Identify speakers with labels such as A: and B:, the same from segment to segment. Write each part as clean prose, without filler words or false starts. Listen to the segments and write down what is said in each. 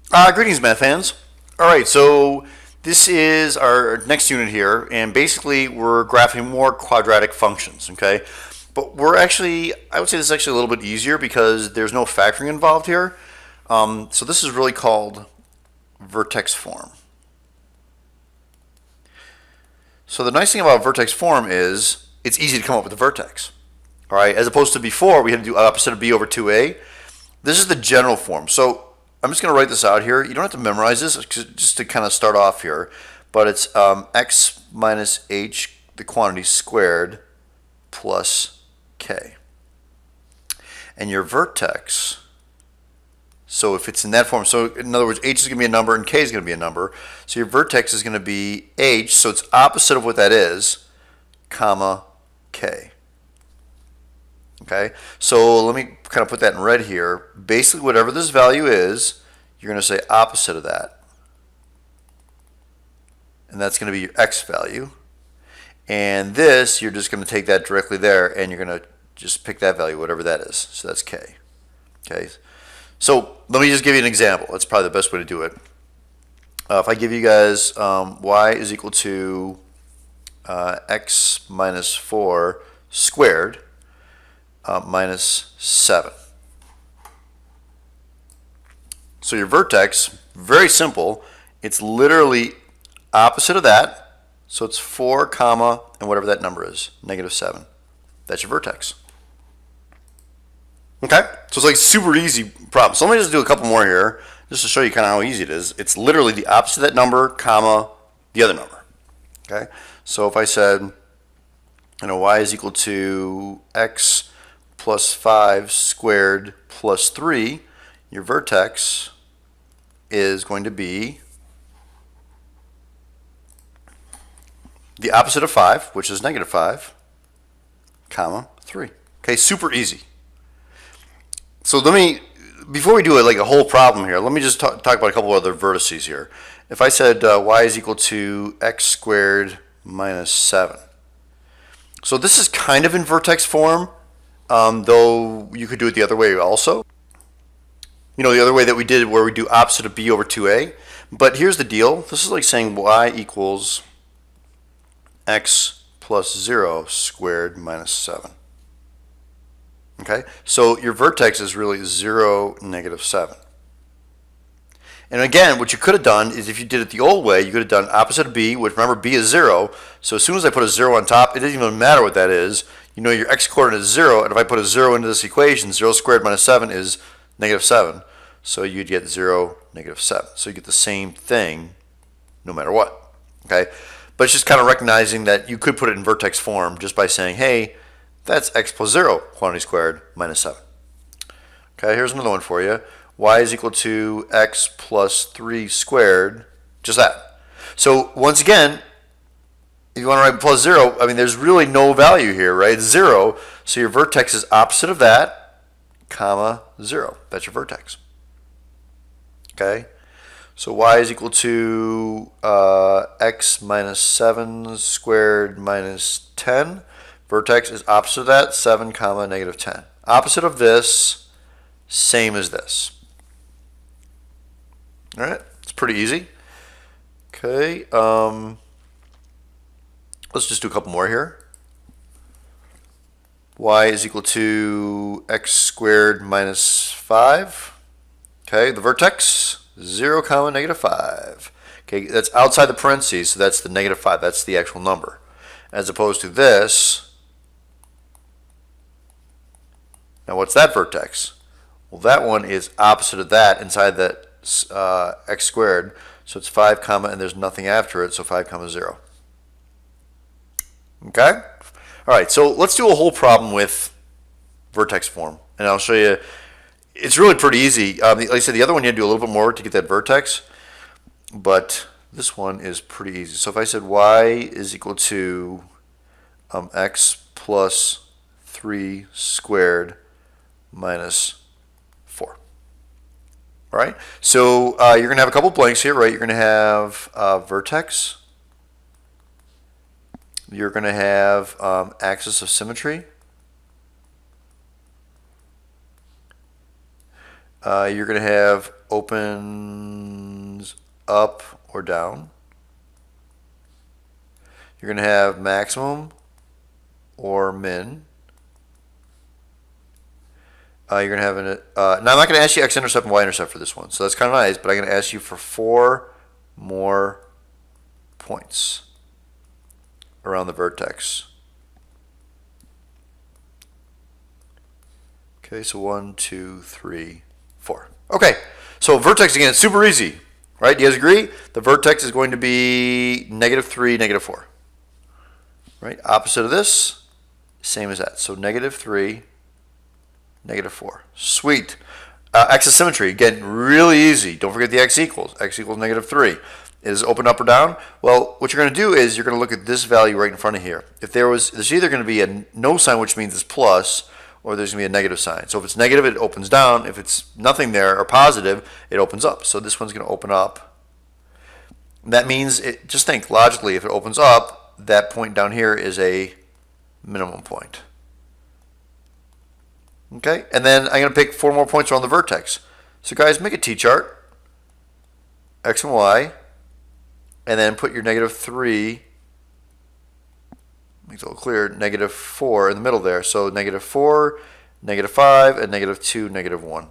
A: Greetings, math fans. All right, so this is our next unit here, and basically we're graphing more quadratic functions, okay? But I would say this is actually a little bit easier because there's no factoring involved here. So this is really called vertex form. So the nice thing about vertex form is it's easy to come up with a vertex, all right? As opposed to before, we had to do opposite of b over 2a. This is the general form. So I'm just going to write this out here. You don't have to memorize this, just to kind of start off here. But it's x minus h, the quantity squared, plus k. And your vertex, so if it's in that form, so in other words, h is going to be a number and k is going to be a number. So your vertex is going to be h, so it's opposite of what that is, comma, k. Okay, so let me kind of put that in red here. Basically, whatever this value is, you're going to say opposite of that. And that's going to be your x value. And this, you're just going to take that directly there, and you're going to just pick that value, whatever that is. So that's k. Okay, so let me just give you an example. That's probably the best way to do it. If I give you guys y is equal to x minus 4 squared, minus 7. So your vertex, very simple. It's literally opposite of that. So it's 4 comma and whatever that number is, negative 7. That's your vertex. Okay, so it's like super easy problem. So let me just do a couple more here, just to show you kind of how easy it is. It's literally the opposite of that number, comma, the other number. Okay, so if I said, y is equal to x plus 5 squared plus 3, your vertex is going to be the opposite of 5, which is negative 5, comma, 3. Okay, super easy. So before we do it like a whole problem here, let me just talk about a couple other vertices here. If I said y is equal to x squared minus 7. So this is kind of in vertex form, though you could do it the other way also. The other way that we did where we do opposite of b over 2a. But here's the deal. This is like saying y equals x plus 0 squared minus 7. Okay, so your vertex is really 0, negative 7. And again, what you could have done is if you did it the old way, you could have done opposite of b, which remember b is 0. So as soon as I put a 0 on top, it doesn't even matter what that is. Your x coordinate is 0, and if I put a 0 into this equation, 0 squared minus 7 is negative 7. So you'd get 0, negative 7. So you get the same thing no matter what. Okay, but it's just kind of recognizing that you could put it in vertex form just by saying, hey, that's x plus 0 quantity squared minus 7. Okay, here's another one for you. Y is equal to x plus 3 squared, just that. So once again, if you want to write plus 0, there's really no value here, right? It's 0, so your vertex is opposite of that, comma, 0. That's your vertex. Okay, so y is equal to x minus 7 squared minus 10. Vertex is opposite of that, 7 comma negative 10. Opposite of this, same as this. All right, it's pretty easy. Okay, let's just do a couple more here. Y is equal to x squared minus 5. Okay, the vertex, 0 comma negative 5. Okay, that's outside the parentheses, so that's the negative 5. That's the actual number. As opposed to this. Now what's that vertex? Well, that one is opposite of that inside that x squared. So it's 5 comma and there's nothing after it, so 5 comma 0. Okay? All right, so let's do a whole problem with vertex form. And I'll show you. It's really pretty easy. Like I said, the other one you had to do a little bit more to get that vertex. But this one is pretty easy. So if I said y is equal to x plus 3 squared minus 4. All right, so you're going to have a couple blanks here, right? You're going to have vertex. You're going to have axis of symmetry. You're going to have opens up or down. You're going to have maximum or min. You're going to have an, now I'm not going to ask you x-intercept and y-intercept for this one, so that's kind of nice, but I'm going to ask you for 4 more points around the vertex. Okay, so 1, 2, 3, 4. Okay, so vertex again, it's super easy, right? Do you guys agree? The vertex is going to be -3, -4. Right? Opposite of this, same as that. So -3, -4. Sweet. Axis symmetry, again, really easy. Don't forget the x equals. X equals -3. Is open up or down? Well, what you're going to do is you're going to look at this value right in front of here. If there's either going to be a no sign, which means it's plus, or there's going to be a negative sign. So if it's negative, it opens down. If it's nothing there or positive, it opens up. So this one's going to open up. That means, just think logically, if it opens up, that point down here is a minimum point. Okay, and then I'm going to pick 4 more points around the vertex. So guys, make a t-chart, x and y, and then put your -3, make it a little clear, -4 in the middle there. So -4, -5, and -2, -1.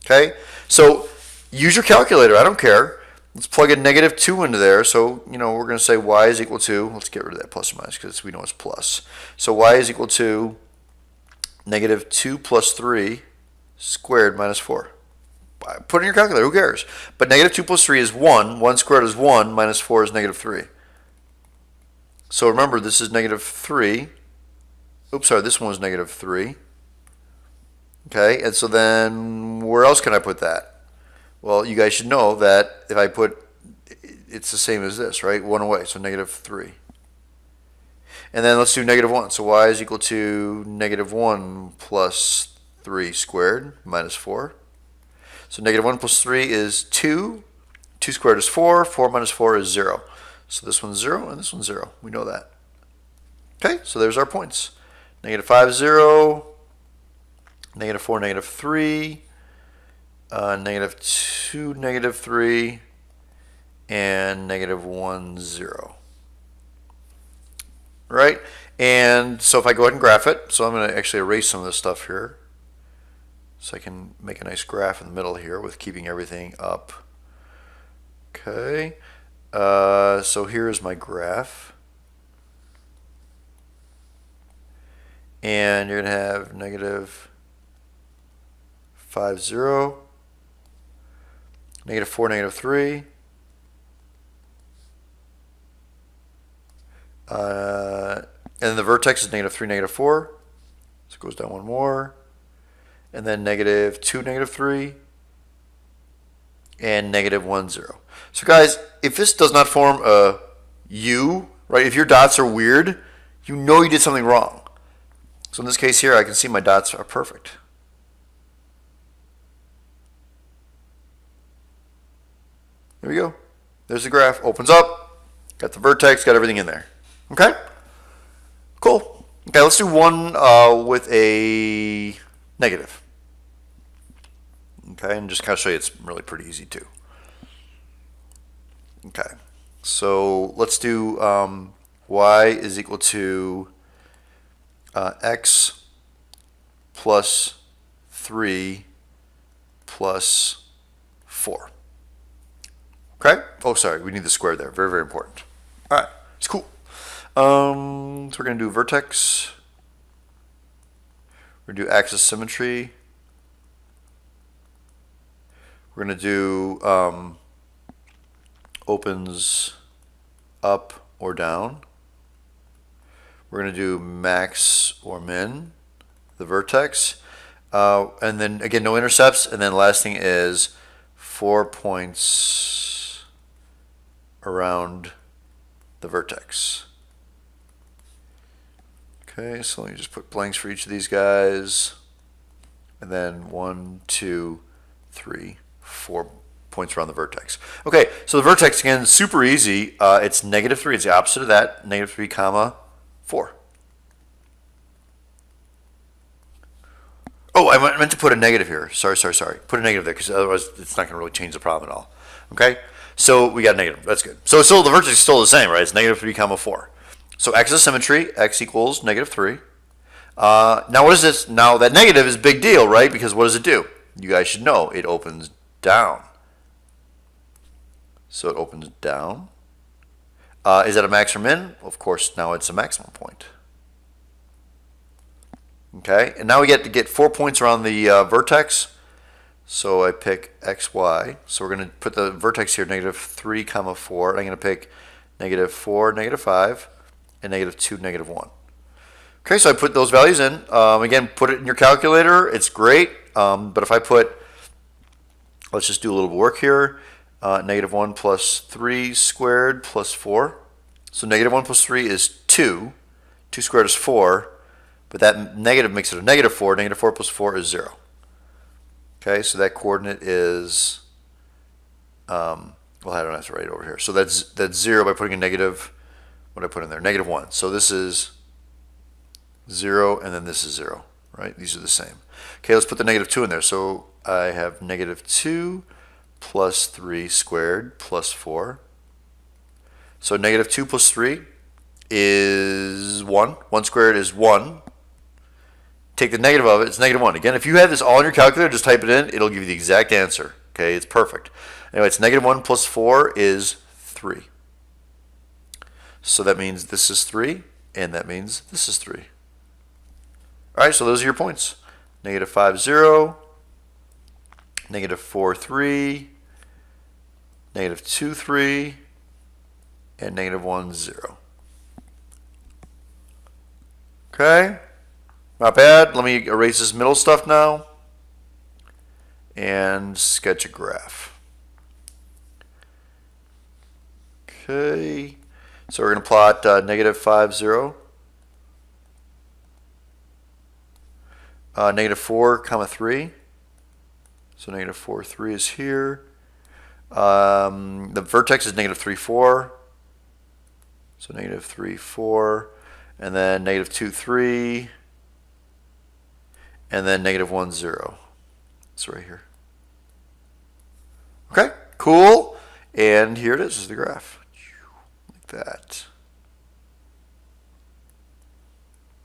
A: Okay, so use your calculator. I don't care. Let's plug a -2 into there. So, you know, we're going to say y is equal to, let's get rid of that plus or minus because we know it's plus. So y is equal to -2 plus 3 squared minus 4. Put in your calculator, who cares? But -2 plus 3 is 1. 1 squared is 1, minus 4 is -3. So remember, this is -3. Oops, sorry, this one was -3. Okay, and so then where else can I put that? Well, you guys should know that if I put, it's the same as this, right? 1 away, so -3. And then let's do -1. So y is equal to -1 plus 3 squared minus 4. So -1 plus 3 is 2. 2 squared is 4. 4 minus 4 is 0. So this one's 0 and this one's 0. We know that. Okay, so there's our points. -5, 0. -4, -3. -2, -3. And -1, 0. Right? And so if I go ahead and graph it, so I'm going to actually erase some of this stuff here. So I can make a nice graph in the middle here with keeping everything up. Okay. So here's my graph. And you're going to have -5, 0. -4, -3. And the vertex is -3, -4. So it goes down one more. And then -2, -3. And -1, 0. So guys, if this does not form a U, right, if your dots are weird, you know you did something wrong. So in this case here, I can see my dots are perfect. There we go. There's the graph. Opens up. Got the vertex. Got everything in there. Okay? Cool. Okay, let's do one with a negative. Okay, and just kind of show you it's really pretty easy too. Okay, so let's do y is equal to x plus 3 plus 4. Okay? Oh, sorry, we need the square there. Very, very important. All right, it's cool. So we're going to do vertex. We're going to do axis symmetry. We're going to do opens up or down. We're going to do max or min, the vertex. And then, again, no intercepts. And then last thing is 4 points around the vertex. Okay, so let me just put blanks for each of these guys. And then 1, 2, 3, 4 points around the vertex. Okay, so the vertex, again, is super easy. It's -3. It's the opposite of that. -3, comma 4. Oh, I meant to put a negative here. Sorry. Put a negative there because otherwise it's not going to really change the problem at all. Okay? So we got a negative. That's good. So still the vertex is still the same, right? It's negative 3 comma 4. So x is symmetry. X equals negative 3. Now what is this? Now that negative is a big deal, right? Because what does it do? You guys should know. It opens down. So it opens down. Is that a max or min? Of course, now it's a maximum point. Okay, and now we get to get 4 points around the vertex. So I pick x, y. So we're going to put the vertex here, negative 3 comma 4. And I'm going to pick negative 4, negative 5, and negative 2, negative 1. Okay, so I put those values in. Again, put it in your calculator. It's great. But if I put, let's just do a little work here. Negative 1 plus 3 squared plus 4. So negative 1 plus 3 is 2. 2 squared is 4. But that negative makes it a negative 4. Negative 4 plus 4 is 0. Okay, so that coordinate is, well, I don't have to write it over here. So that's 0 by putting a negative, what did I put in there? Negative 1. So this is 0, and then this is 0, right? These are the same. Okay, let's put the negative 2 in there. So I have negative 2 plus 3 squared plus 4. So negative 2 plus 3 is 1. 1 squared is 1. Take the negative of it, it's negative 1. Again, if you have this all in your calculator, just type it in. It'll give you the exact answer. Okay, it's perfect. Anyway, it's negative 1 plus 4 is 3. So that means this is 3, and that means this is 3. All right, so those are your points. Negative 5, 0. Negative 4, 3. Negative 2, 3. And negative 1, 0. Okay. Not bad. Let me erase this middle stuff now and sketch a graph. Okay, so we're going to plot negative 5, 0, negative 4, comma 3. So negative 4, 3 is here. The vertex is negative 3, 4. So negative 3, 4. And then negative 2, 3. And then negative 1, 0. It's right here. Okay, cool. And here it is. This is the graph. Like that.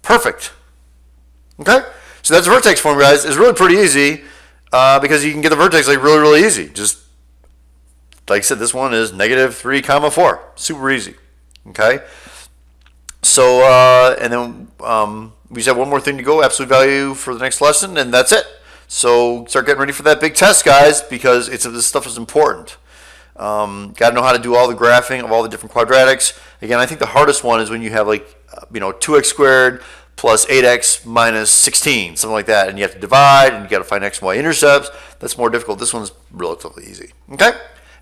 A: Perfect. Okay, so that's the vertex form, guys. It's really pretty easy because you can get the vertex like really easy. Just like I said, this one is negative 3 comma 4. Super easy. Okay. So and then we just have one more thing to go, absolute value for the next lesson, and that's it. So start getting ready for that big test, guys, because this stuff is important. Got to know how to do all the graphing of all the different quadratics. Again, I think the hardest one is when you have like 2x squared plus 8x minus 16, something like that, and you have to divide, and you got to find x and y intercepts. That's more difficult. This one's relatively easy. Okay.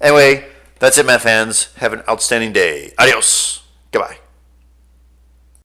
A: Anyway, that's it, math fans. Have an outstanding day. Adios. Goodbye.